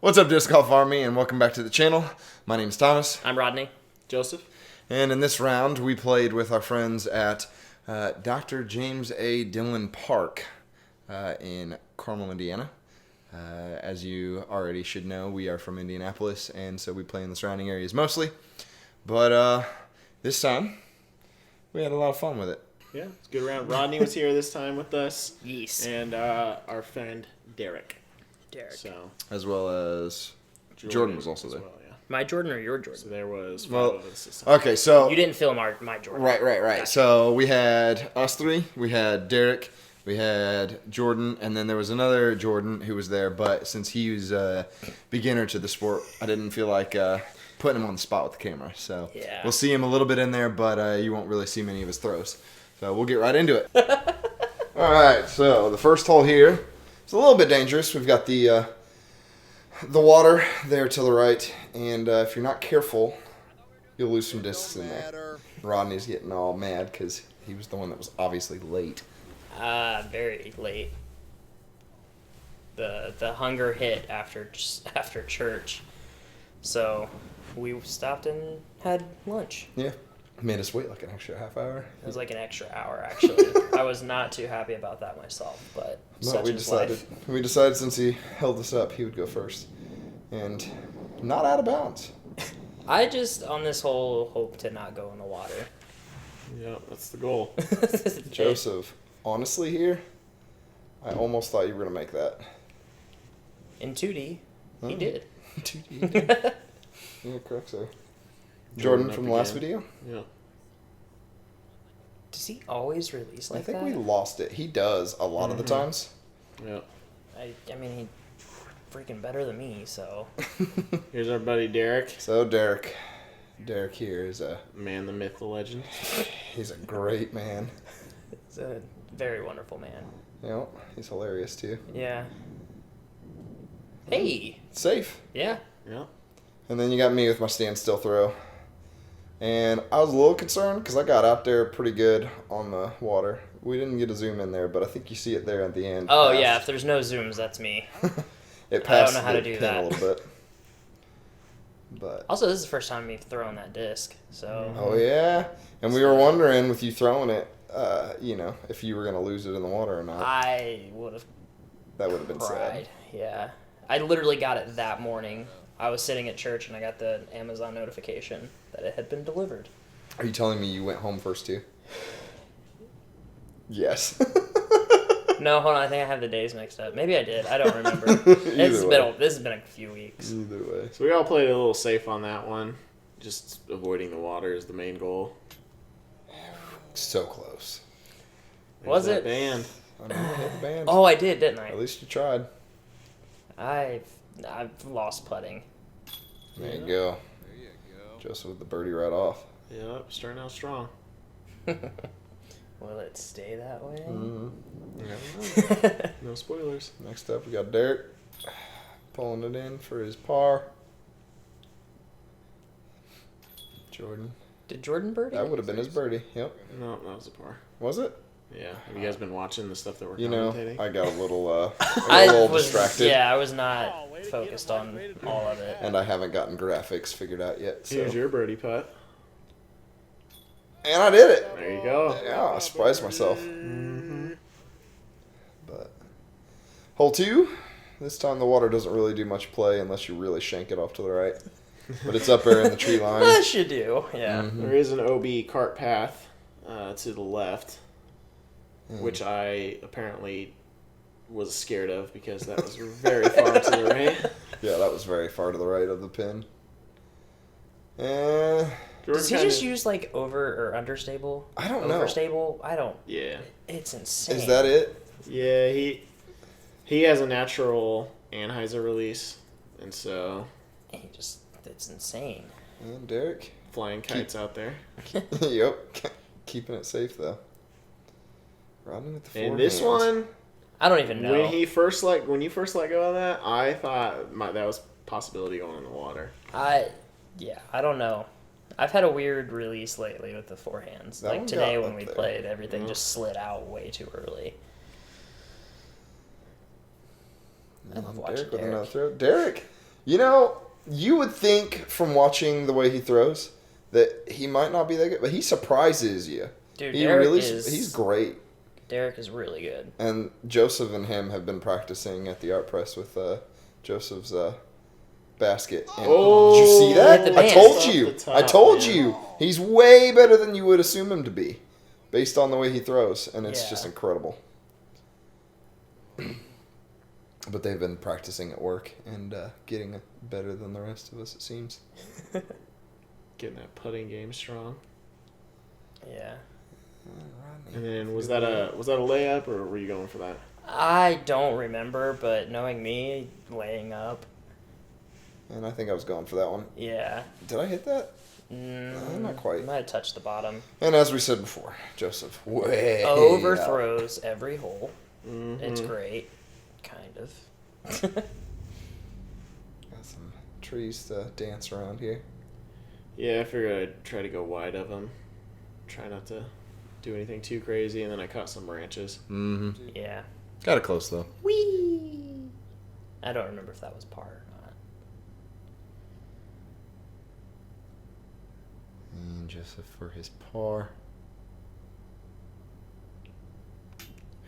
What's up, Disc Golf Army, and welcome back to the channel. My name is Thomas. I'm Rodney. Joseph. And in this round, we played with our friends at Dr. James A. Dillon Park in Carmel, Indiana. As you already should know, we are from Indianapolis, and so we play in the surrounding areas mostly. But this time, we had a lot of fun with it. Yeah, it's a good round. Rodney was here this time with us. Yes. And our friend Derek. So As well as Jordan was also there. well, yeah. My Jordan or your Jordan? So there was five Well, of us this time. okay, so... You didn't film my Jordan. Right. Gotcha. So we had us three. We had Derek. We had Jordan. And then there was another Jordan who was there. But since he was a beginner to the sport, I didn't feel like putting him on the spot with the camera. So Yeah. we'll see him a little bit in there, but you won't really see many of his throws. So we'll get right into it. All right. So the first hole here is a little bit dangerous. We've got the water there to the right. And if you're not careful, you'll lose some discs in there. Rodney's getting all mad because he was the one that was obviously late. Very late. The hunger hit after church, so we stopped and had lunch. Yeah. Made us wait like an extra half hour. It was like an extra hour, actually. I was not too happy about that myself, but such is life. We decided since he held us up, he would go first. And not out of bounds. I just, on this hole, hope to not go in the water. Yeah, that's the goal. Joseph, honestly here, I almost thought you were going to make that. In 2D, he did. 2D. Yeah, correct, sir. Jordan from the last video? Yeah. Does he always release like I think that? we lost it. He does a lot of the times. Yeah. I mean, he's freaking better than me, so. Here's our buddy Derek. So Derek here is Man, the myth, the legend. he's a great man. He's a very wonderful man. You know, he's hilarious too. Yeah. Hey! Safe. Yeah. Yeah. And then you got me with my standstill throw. And I was a little concerned because I got out there pretty good on the water. We didn't get a zoom in there, but I think you see it there at the end. Oh, yeah, if there's no zooms, that's me. It I passed don't know how to the do pin that. a little bit. But Also, this is the first time we've thrown that disc, so. oh yeah, and we were wondering with you throwing it, if you were gonna lose it in the water or not. I would have That would have been sad. cried. Yeah. I literally got it that morning. I was sitting at church and I got the Amazon notification that it had been delivered. Are you telling me you went home first too? Yes. No, hold on. I think I have the days mixed up. Maybe I did. I don't remember. This has been a few weeks. Either way. So we all played a little safe on that one. Just avoiding the water is the main goal. So close. Was There's it? that band. I mean, you hit the band. Oh, I did, didn't I? At least you tried. I've lost putting. There you go. Joseph with the birdie right off. Yep, starting out strong. Will it stay that way? Mm-hmm. No spoilers. Next up, we got Derek pulling it in for his par. Jordan. Did Jordan birdie? That would have been his birdie. Yep. No, that was a par. Was it? Yeah. Have you guys been watching the stuff that we're You know, commentating? I got a little, I was distracted. Yeah, I was not focused on all of it. And I haven't gotten graphics figured out yet. So. Here's your birdie putt. And I did it. There you go. Yeah, I surprised myself. But hole 2, this time the water doesn't really do much play unless you really shank it off to the right. But it's up there in the tree line. Yes, you do. Yeah. Mm-hmm. There is an OB cart path to the left, which I apparently was scared of because that was very far to the right. Yeah, that was very far to the right of the pin. Does he just use like over or understable? I don't know. Overstable? I don't. Yeah. It's insane. Is that it? Yeah, he has a natural anhyzer release, and so It's insane. And Derek. flying kites out there. Yep. Keeping it safe though. Rodney with the four And this hands. one, I don't even know. when you first let go of that, I thought that was a possibility going in the water. I don't know. I've had a weird release lately with the forehands. That one Like today got when up we there. played, everything just slid out way too early. I love watching Derek with another Derek. throw. Derek You know, you would think from watching the way he throws that he might not be that good, but he surprises you. Dude, He's great. Derek is really good. And Joseph and him have been practicing at the art press with Joseph's basket. And Oh, did you see that? hit the I band. told Off you. the top, I told man. you. He's way better than you would assume him to be, based on the way he throws, and it's Yeah. just incredible. But they've been practicing at work and getting better than the rest of us, it seems. Getting that putting game strong. Yeah. And then was that a layup or were you going for that? I don't remember, but knowing me, laying up. And I think I was going for that one. Yeah. Did I hit that? Not quite. Might have touched the bottom. And as we said before, Joseph way Overthrows every hole. Mm-hmm. It's great. Kind of. Got some trees to dance around here. Yeah, I figured I'd try to go wide of them. Try not to do anything too crazy, and then I caught some branches. Mm-hmm. Yeah. Got it close, though. Whee! I don't remember if that was par or not. And Joseph for his par.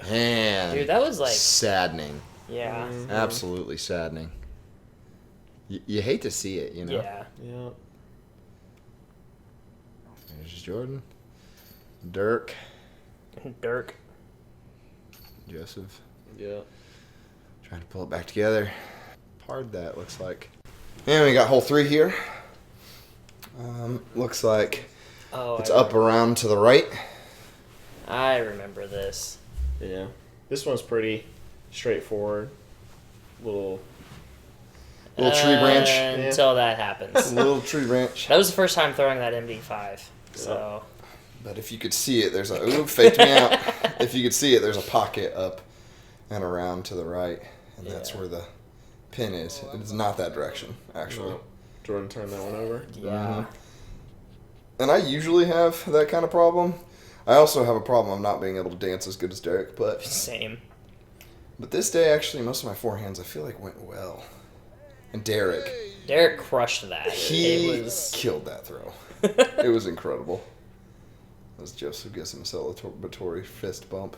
Man. Dude, that was like... saddening. Yeah. Mhm. Absolutely saddening. You hate to see it, you know? Yeah. Yeah. There's Jordan. Dirk. Dirk. Joseph. Yeah. Trying to pull it back together. Parred that, looks like. And we got hole 3 here. Looks like Oh, it's up around to the right. I remember this. Yeah. This one's pretty straightforward. Little tree branch. Until that happens. Little tree branch. That was the first time throwing that MD5. So... But if you could see it, there's a... Ooh, faked me out. If you could see it, there's a pocket up and around to the right. And that's Yeah. where the pin is. It's not that direction, actually. No. Jordan turned that one over. Yeah. And I usually have that kind of problem. I also have a problem of not being able to dance as good as Derek. But Same. this day, actually, most of my forehands, I feel like, went well. And Derek, Derek crushed that. he It was... killed that throw. It was incredible. As Joseph gives him a celebratory fist bump.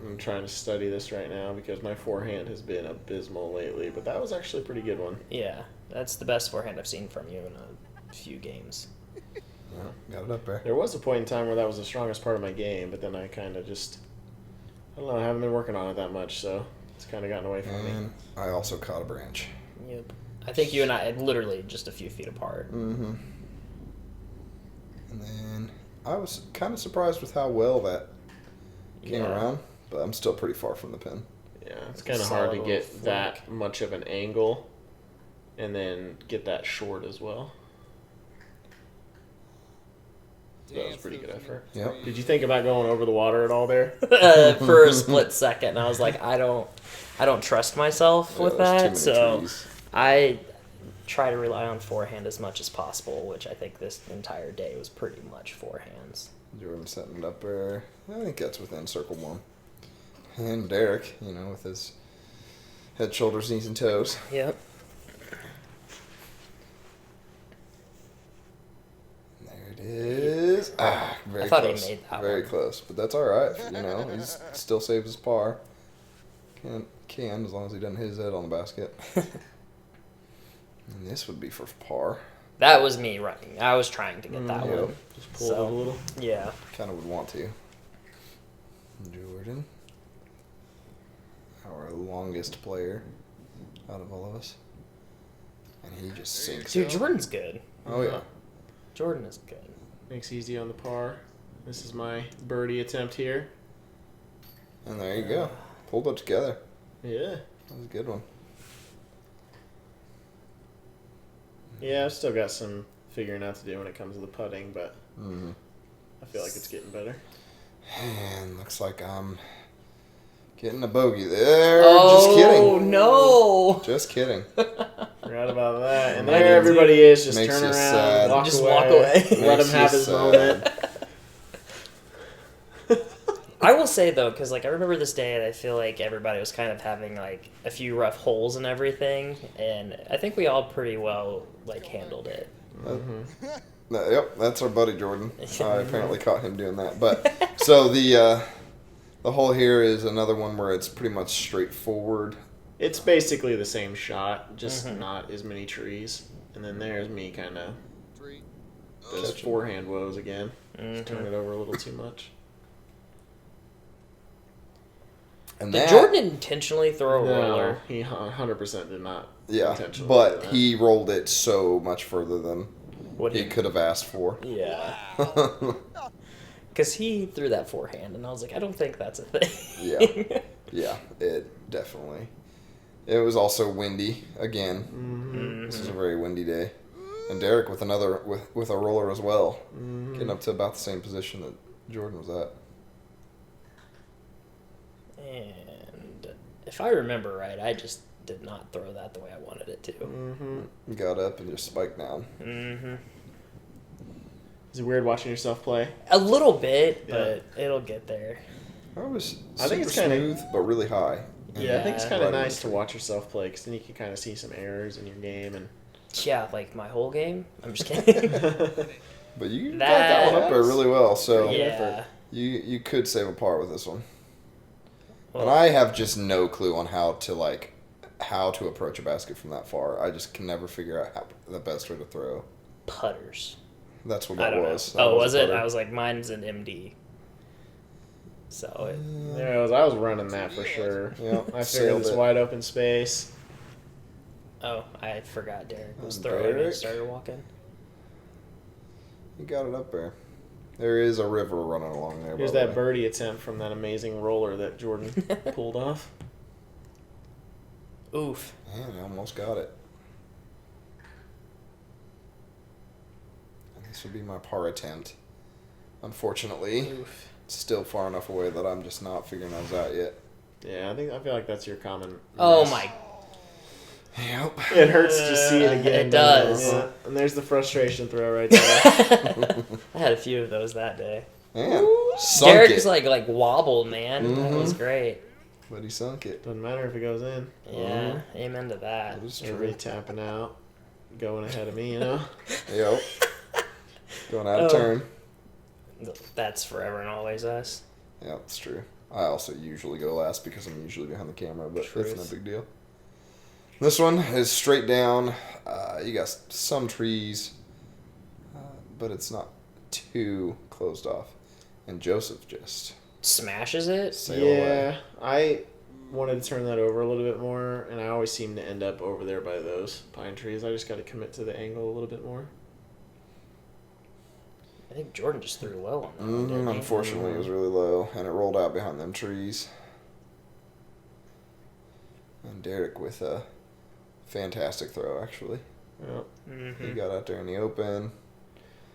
I'm trying to study this right now because my forehand has been abysmal lately, but that was actually a pretty good one. Yeah. That's the best forehand I've seen from you in a few games. Well, got it up there. There was a point in time where that was the strongest part of my game, but then I kind of just, I don't know, I haven't been working on it that much, so it's kind of gotten away from me. And I also caught a branch. Yep. I think you and I had literally just a few feet apart. Mm-hmm. And then I was kind of surprised with how well that came Yeah. around, but I'm still pretty far from the pin. Yeah, it's kind of hard to Solid get little that much of an angle and then get that short as well. That was a pretty good effort. Yep. Did you think about going over the water at all there? For a split second, I was like, I don't trust myself with There's too that, many so trees. I try to rely on forehand as much as possible, which I think this entire day was pretty much forehands. Jordan setting it up there. I think that's within circle one. And Derek, with his head, shoulders, knees, and toes. Yep. There it is. Very I thought he close. made that Very one. close, but that's all right. He's still saves his par. Can as long as he doesn't hit his head on the basket. And this would be for par. That was me running. I was trying to get that Yep. one. Just pull So- it a little. Yeah. Kind of would want to. Jordan, our longest player out of all of us, and he just sinks. Dude, it. Jordan's good. Oh yeah. Jordan is good. Makes easy on the par. This is my birdie attempt here. And there you go. Pulled it together. Yeah. That was a good one. Yeah, I've still got some figuring out to do when it comes to the putting, but Mm-hmm. I feel like it's getting better. And looks like I'm getting a bogey there. Oh, Just kidding. no. Just kidding. Forgot about that. And Makes there everybody is. Just makes turn you around, sad. walk Just away, walk away. let him Makes have you his sad. moment. I will say though, because like I remember this day, and I feel like everybody was kind of having like a few rough holes and everything, and I think we all pretty well like handled it. Yep, that's our buddy Jordan. I apparently caught him doing that. But so the hole here is another one where it's pretty much straightforward. It's basically the same shot, just not as many trees. And then there's me kind of those forehand woes again. Just turn it over a little too much. And Did Jordan intentionally throw a roller? He 100% did not. Yeah, but he rolled it so much further than What he could have asked for. Yeah. Because he threw that forehand, and I was like, I don't think that's a thing. Yeah. Yeah, it definitely. It was also windy again. Mm-hmm. This is a very windy day. And Derek with another with a roller as well, getting up to about the same position that Jordan was at. And if I remember right, I just did not throw that the way I wanted it to. Got up and just spiked down. Is it weird watching yourself play? A little bit, but it'll get there. I think it's kind of smooth, but really high. Yeah, I think it's kind of nice to watch yourself play, because then you can kind of see some errors in your game. And yeah, like my whole game. I'm just kidding. But you got that one up there really well, so yeah. you could save a par with this one. Well, and I have just no clue on how to approach a basket from that far. I just can never figure out the best way to throw. Putters. That's what I it don't was. know. Oh, was it? I was like, mine's an MD. So I was running that for sure. Yeah, I figured this wide open space. Oh, I forgot Derek was throwing and started walking. You got it up there. There is a river running along there. Here's that birdie attempt from that amazing roller that Jordan pulled off. Oof. Man, I almost got it. And this would be my par attempt. Unfortunately, it's still far enough away that I'm just not figuring those out yet. Yeah, I feel like that's your common. Oh my. Yep. It hurts to see it again. It does. And there's the frustration throw right there. I had a few of those that day. Man, Derek's like wobbled, man. That was great. But he sunk it. Doesn't matter if it goes in. Yeah, amen to that. That is true. Everybody tapping out, going ahead of me, you know? Yep. Going out of turn. That's forever and always us. Yeah, it's true. I also usually go last because I'm usually behind the camera, but it's no big deal. This one is straight down. You got some trees, but it's not too closed off. And Joseph just smashes it. Sail away. I wanted to turn that over a little bit more, and I always seem to end up over there by those pine trees. I just got to commit to the angle a little bit more. I think Jordan just threw low on that one, didn't he? Unfortunately, it was really low, and it rolled out behind them trees. And Derek with a fantastic throw, actually. Yep. He got out there in the open.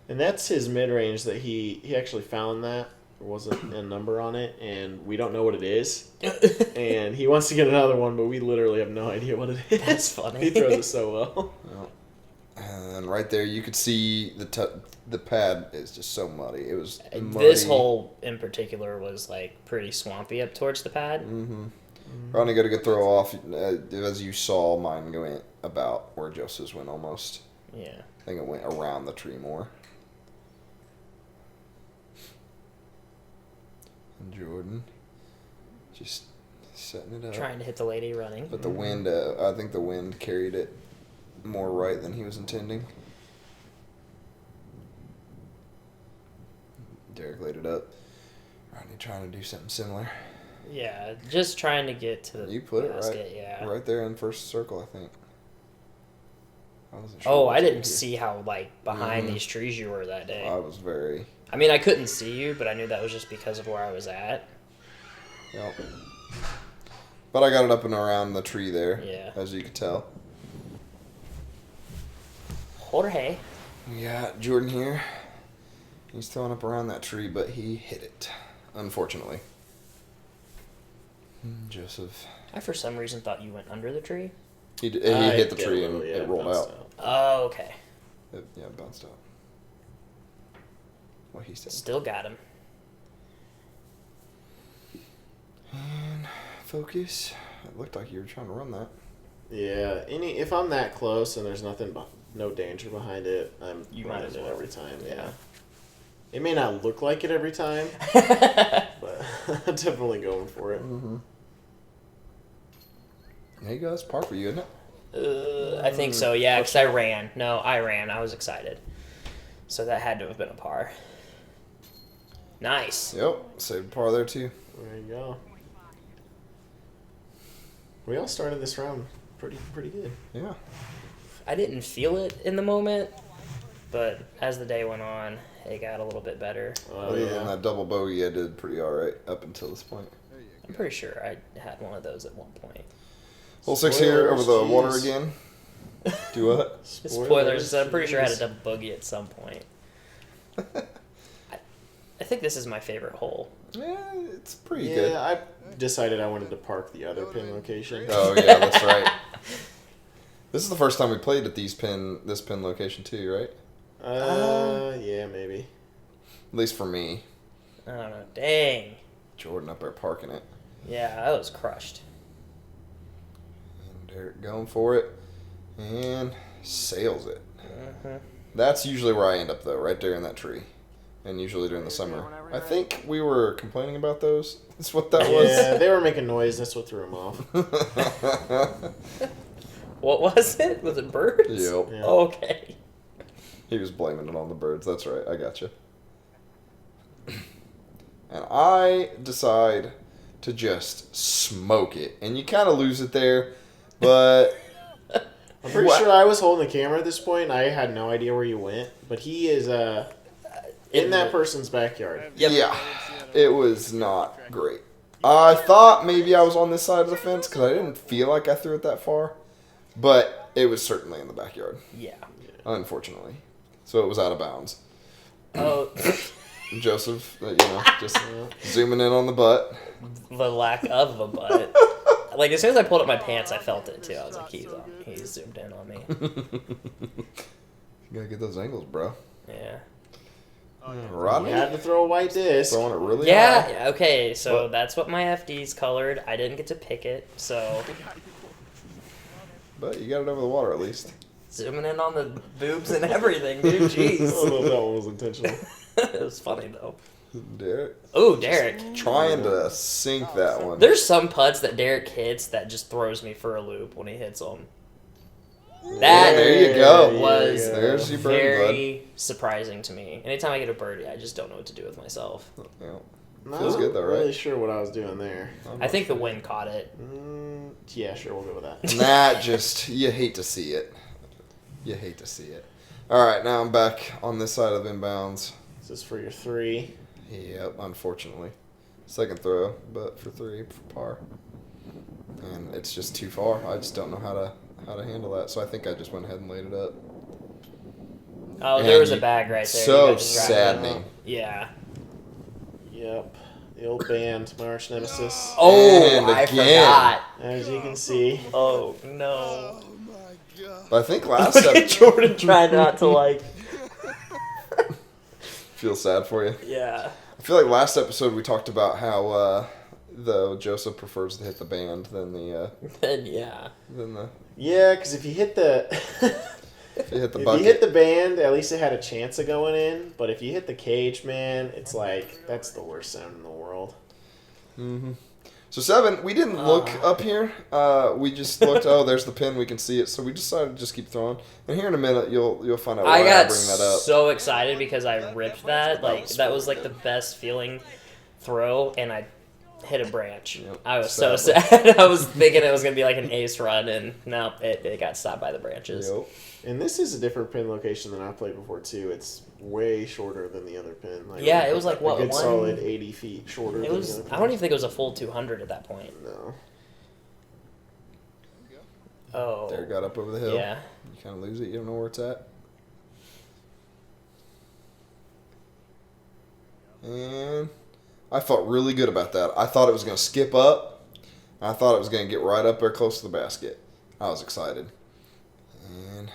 And that's his mid-range that he actually found that. There wasn't a number on it, and we don't know what it is. And he wants to get another one, but we literally have no idea what it is. That's funny. He throws it so well. Yep. And right there, you could see the pad is just so muddy. It was muddy. This hole in particular was like pretty swampy up towards the pad. Ronnie got a good throw off, as you saw mine going about where Joseph's went almost. Yeah. I think it went around the tree more. And Jordan just setting it up. Trying to hit the lady running. But the wind, I think the wind carried it more right than he was intending. Derek laid it up. Rodney trying to do something similar. Yeah, just trying to get to the You put it basket, right there in first circle, I think. I wasn't sure. Oh, I didn't see how like behind these trees you were that day. I was very. I mean, I couldn't see you, but I knew that was just because of where I was at. Yep. But I got it up and around the tree there. Yeah. As you could tell. Jorge. We got Jordan here. He's throwing up around that tree, but he hit it, unfortunately. Joseph. I for some reason thought you went under the tree. He hit the tree and it rolled out. Oh, okay. It bounced out. What he said. Still got him. And focus. It looked like you were trying to run that. Yeah, if I'm that close and there's no danger behind it, I'm might running as it well. every time. Yeah. Yeah. It may not look like it every time, but I'm definitely going for it. Mm-hmm. There you go. That's par for you, isn't it? I think so, yeah, because I ran. No, I ran. I was excited. So that had to have been a par. Nice. Yep. Saved par there, too. There you go. We all started this round pretty good. Yeah. I didn't feel it in the moment, but as the day went on, it got a little bit better. Oh, Other than yeah. that double bogey, I did pretty all right up until this point. I'm pretty sure I had one of those at one point. Hole 6 here over the Spoilers, water jeez. again. Do what? Spoilers, I'm pretty sure I had a jeez. double bogey at some point. I think this is my favorite hole. Yeah, it's pretty Yeah, good. I decided I wanted to park the other pin location. Oh, yeah, that's right. This is the first time we played at this pin location, too, right? Yeah, maybe. At least for me. I don't know. Dang. Jordan up there parking it. Yeah, I was crushed. And Derek going for it. And sails it. Uh-huh. That's usually where I end up, though, right there in that tree. And usually during the summer. I think we were complaining about those. That's what that was. Yeah, they were making noise. That's what threw them off. What was it? Was it birds? Yep. Yeah. Oh, okay. He was blaming it on the birds. That's right. I got you. And I decide to just smoke it. And you kind of lose it there. But I'm pretty sure I was holding the camera at this point, and I had no idea where you went. But he is in that person's backyard. Yep. yeah, it was not great. I thought maybe I was on this side of the fence because I didn't feel like I threw it that far. But it was certainly in the backyard, Yeah. unfortunately. So it was out of bounds. Oh, Joseph, just zooming in on the butt. the lack of a butt. Like, as soon as I pulled up my pants, I felt it, too. I was like, he's zoomed in on me. You gotta get those angles, bro. Yeah. Rodney You had to throw a white disc. throwing it really Yeah, high. yeah, okay, so What? that's what my FD's colored. I didn't get to pick it, so But you got it over the water at least. zooming in on the boobs and everything, dude. I don't Jeez. know if that one was intentional. It was funny, though. Derek Ooh, Derek. trying to sink that one. There's some putts that Derek hits that just throws me for a loop when he hits them. That there you go. was There's your birdie, very surprising to me. Anytime I get a birdie, I just don't know what to do with myself. Yeah. No, Feels good though, I'm right? not really sure what I was doing there. I think the wind caught it. Yeah, sure, we'll go with that. And that just, you hate to see it. You hate to see it. All right, now I'm back on this side of inbounds. This is for your 3. Yep, unfortunately. Second throw, but for 3 for par. And it's just too far. I just don't know how to handle that. So I think I just went ahead and laid it up. Oh, And there was a you- bag right there. So You got distracted. saddening. Yeah. Yep. The old band, my arch nemesis. Oh, And I again. forgot. As you can see. Oh, no. But I think last Look at episode... Jordan trying not to, like... Feel sad for you. Yeah. I feel like last episode we talked about how the Joseph prefers to hit the band than the Then, yeah. Yeah, because if you hit the... if you hit the if bucket. you hit the band, at least it had a chance of going in. But if you hit the cage, man, it's like, that's the worst sound in the world. Mm-hmm. So 7, we didn't look up here. We just looked. Oh, there's the pin. We can see it. So we decided to just keep throwing. And here in a minute, you'll find out why I I got bring that up. so excited because I ripped that. Like, was that was like the best feeling throw, and I hit a branch. Yep. I was so Sadly. sad. I was thinking it was going to be like an ace run, and no, it got stopped by the branches. Yep. And this is a different pin location than I played before, too. It's way shorter than the other pin. Like, Yeah, it was like, what, a good one- solid 80 feet shorter It than was. the other I don't even think it was a full 200 at that point. No. Oh. There, got up over the hill. Yeah. You kind of lose it. You don't know where it's at. And I felt really good about that. I thought it was going to skip up. I thought it was going to get right up there close to the basket. I was excited. And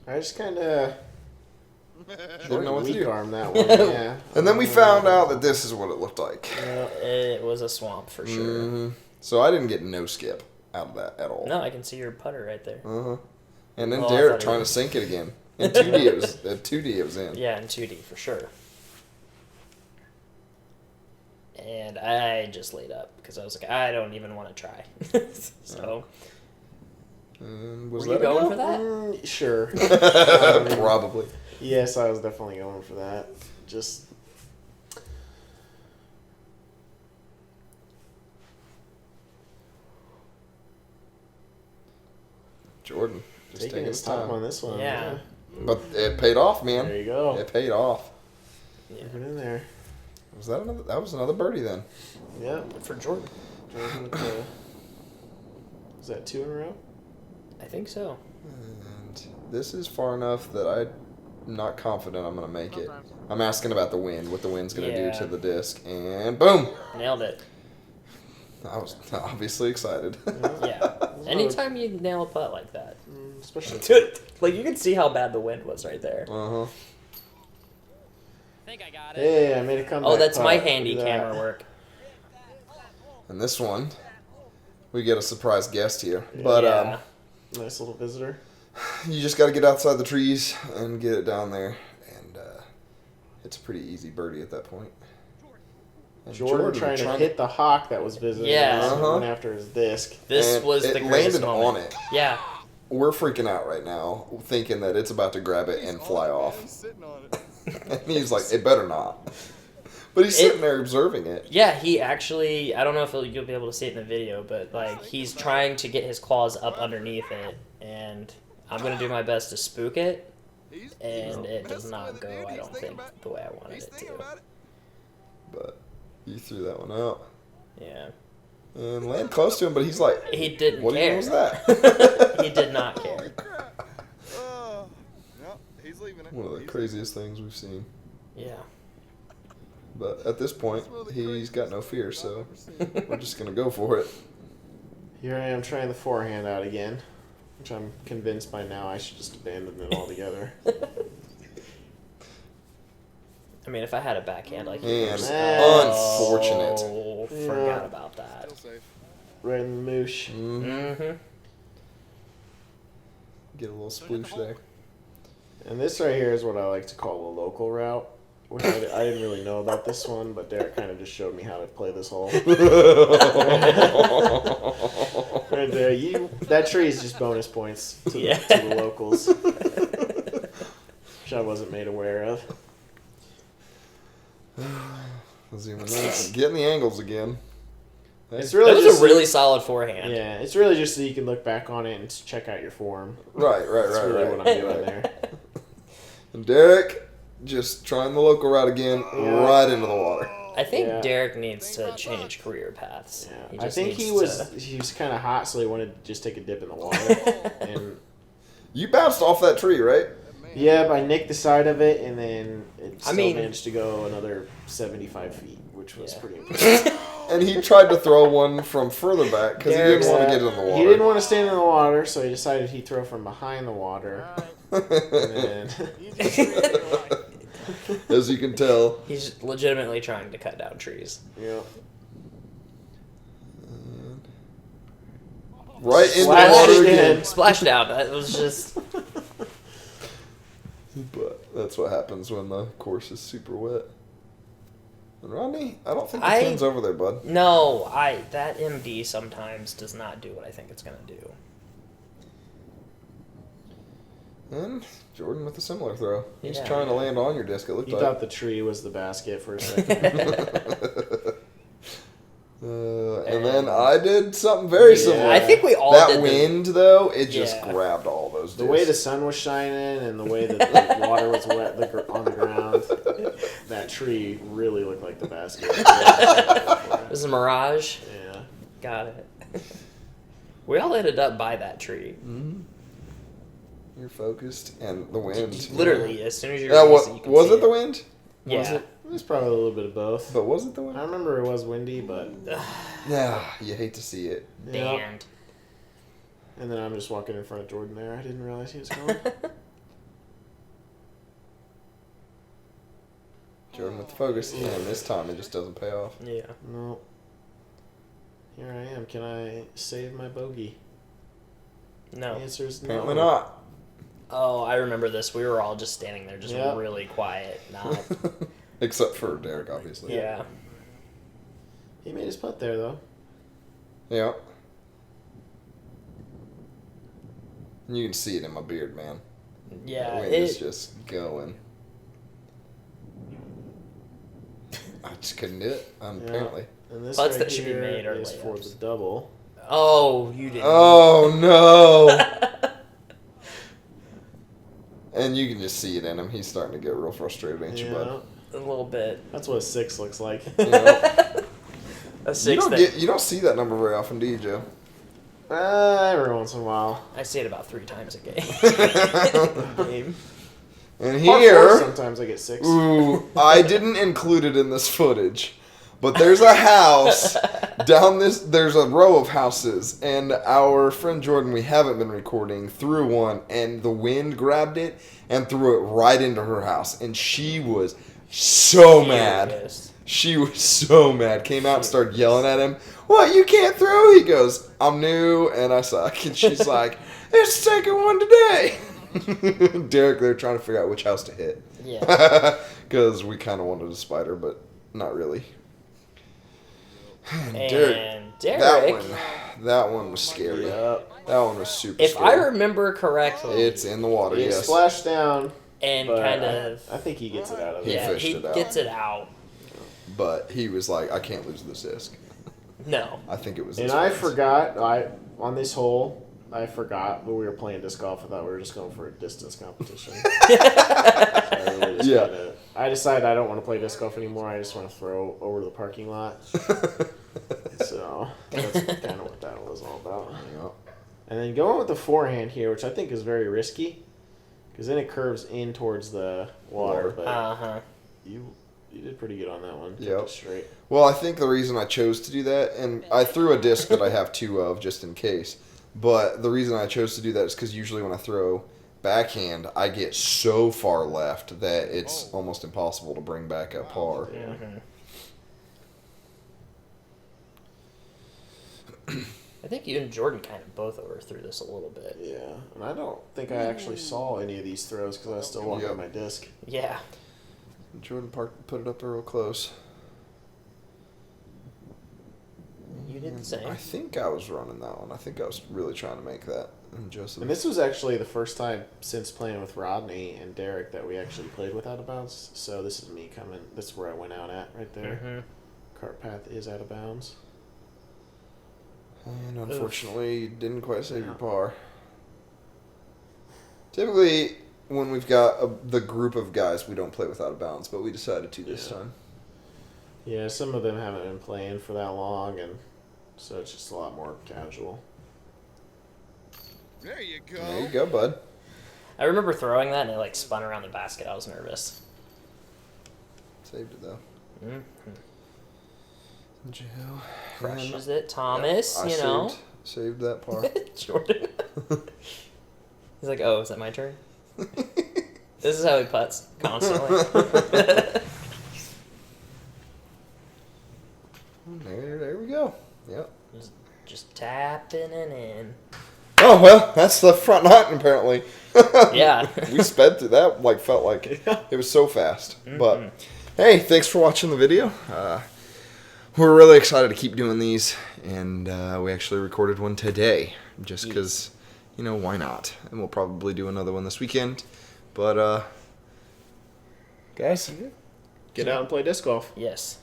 I just kind of Didn't know what to Weak do. arm that one, yeah. And then we found out that this is what it looked like. It was a swamp for sure. Mhm. So I didn't get no skip out of that at all. No, I can see your putter right there. And then Oh, I Derek thought trying it- to sink it again. In 2D, it was in. Yeah, in 2D for sure. And I just laid up because I was like, I don't even want to try. So, And was were you that a going go? for that? Sure. Probably. Yes, I was definitely going for that. Just Jordan. Just taking his time on this one. Yeah. But it paid off, man. There you go. It paid off. Yeah. Put it in there. Was that another? That was another birdie then. Yep. For Jordan. Jordan with the. Is that 2 in a row? I think so. And this is far enough that I'm not confident I'm gonna make it. I'm asking about the wind, what the wind's gonna do Yeah. to the disc, and boom! Nailed it. I was obviously excited. Yeah. Anytime you nail a putt like that. Especially. Dude, like you can see how bad the wind was right there. Uh huh. I think I got Hey, I made a comeback. Oh, that's my putt. handy Look at that. camera work. And this one, we get a surprise guest here, but Yeah. Nice little visitor. you just got to get outside the trees and get it down there, and it's a pretty easy birdie at that point. And Jordan trying to hit the hawk that was visiting. Yeah. us and Uh-huh. went after his disc. This and was it the greatest landed moment. on it. Yeah. We're freaking out right now, thinking that it's about to grab it and fly off. And he's like, it better not. But he's sitting there observing it. Yeah, he actually, I don't know if you'll be able to see it in the video, but like he's trying to get his claws up underneath it, and I'm going to do my best to spook it, and it does not go, I don't think, the way I wanted it to. But you threw that one out. Yeah. And land close to him, but he's like, He didn't what care. even was that? He did not care. He's leaving it. One of the craziest things we've seen. Yeah. But at this point, he's got no fear, so we're just going to go for it. Here I am trying the forehand out again, which I'm convinced by now I should just abandon it altogether. I mean, if I had a backhand like And yours, unfortunate. oh, forgot about that. Still safe. Right in the moosh. Mm-hmm. Get a little sploosh there. And this right here is what I like to call a local route. Which I didn't really know about this one, but Derek kind of just showed me how to play this hole. Right there, that tree is just bonus points to, Yeah. to the locals, which I wasn't made aware of. Zooming in. Getting the angles again. It's That really was just a really solid forehand. yeah. It's really just so you can look back on it and check out your form. Right. That's really what I'm doing there. And Derek just trying the local route again, right into the water. I think Yeah. Derek needs to change career paths. Yeah, He I just think needs he was kind of hot, so he wanted to just take a dip in the water. And You bounced off that tree, right? yeah, but I nicked the side of it, and then it still mean- managed to go another 75 feet, which was Yeah. pretty impressive. And he tried to throw one from further back because he didn't want to get in the water. He didn't want to stand in the water, so he decided he'd throw from behind the water. And then As you can tell. He's legitimately trying to cut down trees. yeah. Right into the Splash water again. again. Splashdown. That was just. But that's what happens when the course is super wet. And Rodney, I don't think the I- pin's over there, bud. No, that MD sometimes does not do what I think it's gonna do. And Jordan with a similar throw. He's Yeah. trying to land on your disc, it looked You like. thought the tree was the basket for a second. And then I did something very Yeah. similar. I think we all that did. wind, though, it just Yeah. grabbed all those discs. The way the sun was shining and the way that the water was wet on the ground, that tree really looked like the basket. It was a mirage. Yeah. Got it. We all ended up by that tree. Mhm. You're focused, and the wind. Literally, as soon as you're Yeah, easy, you can was see it the wind? Yeah. Was it? It was probably a little bit of both. But was it the wind? I remember it was windy, but Yeah, you hate to see it. yeah. Damned. And then I'm just walking in front of Jordan there. I didn't realize he was going. Jordan with the focus. And this time it just doesn't pay off. Yeah. No. Here I am. Can I save my bogey? No. The answer is no. Apparently not. Oh, I remember this. We were all just standing there, just Yep. really quiet. Not. Except for Derek, obviously. Yeah. He made his putt there, though. Yeah. You can see it in my beard, man. Yeah. The wind is just going. I just couldn't do it, apparently. And this Putts right that should be here made are is for layups. the double. Oh, you didn't. Oh, no. And you can just see it in him. He's starting to get real frustrated, ain't you, bud? A little bit. That's what a 6 looks like. Yeah. A You 6 you don't see that number very often, do you, Joe? Every once in a while. I see it about 3 times a game. And Par here, four, sometimes I get 6. ooh, I didn't include it in this footage, but there's a house down this. There's a row of houses, and our friend Jordan, we haven't been recording, threw one, and the wind grabbed it and threw it right into her house, and she was so mad. Furious. She was so mad. Came out and started yelling at him. What, you can't throw? He goes, I'm new and I suck. And she's like, it's the second one today. Derek, they're trying to figure out which house to hit. Yeah. Because we kind of wanted a spider, but not really. And Derek. That one was scary. Yep. That one was super If scary. I remember correctly, It's in the water, It yes. splashed down, and but kind of. I think he gets it out of He there. Yeah, fished he it out. gets it out. But he was like, I can't lose this disc. No. I think it was And this I one's. forgot, on this hole, I forgot when we were playing disc golf. I thought we were just going for a distance competition. Yeah. I decided I don't want to play disc golf anymore. I just want to throw over to the parking lot. So that's kind of what that was all about. Yeah. And then going with the forehand here, which I think is very risky, because then it curves in towards the water. But Uh-huh. you did pretty good on that one. Kept Yep. it straight. Well, I think the reason I chose to do that, and I threw a disc that I have 2 of just in case, but the reason I chose to do that is because usually when I throw backhand, I get so far left that it's almost impossible to bring back a par. Mhm. I think you and Jordan kind of both overthrew this a little bit. Yeah, and I don't think I actually saw any of these throws because I was still walking Yep. my disc. Yeah. Jordan Park put it up there real close. You did the same. I think I was running that one. I think I was really trying to make that. And Joseph. And this was actually the first time since playing with Rodney and Derek that we actually played with out of bounds. So this is me coming. This is where I went out at right there. Mhm. Cart path is out of bounds. And unfortunately, you didn't quite save your par. Typically, when we've got the group of guys, we don't play without a bounds, but we decided to this time. Yeah, some of them haven't been playing for that long, and so it's just a lot more casual. There you go. There you go, bud. I remember throwing that and it like spun around the basket. I was nervous. Saved it, though. Mm-hmm. Joe. Crushes it. Thomas, I you know. Saved that par. Jordan. He's like, oh, is that my turn? This is how he putts constantly. There we go. Yep. Just tapping it in. Oh, well, that's the front nine, apparently. Yeah. We sped through that, felt like it was so fast. But, hey, thanks for watching the video. We're really excited to keep doing these, and we actually recorded one today, just because, why not? And we'll probably do another one this weekend. But, guys, Get out and play disc golf. Yes.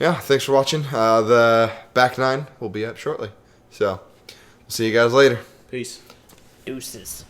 yeah, thanks for watching. The back nine will be up shortly. So, we'll see you guys later. Peace. Deuces.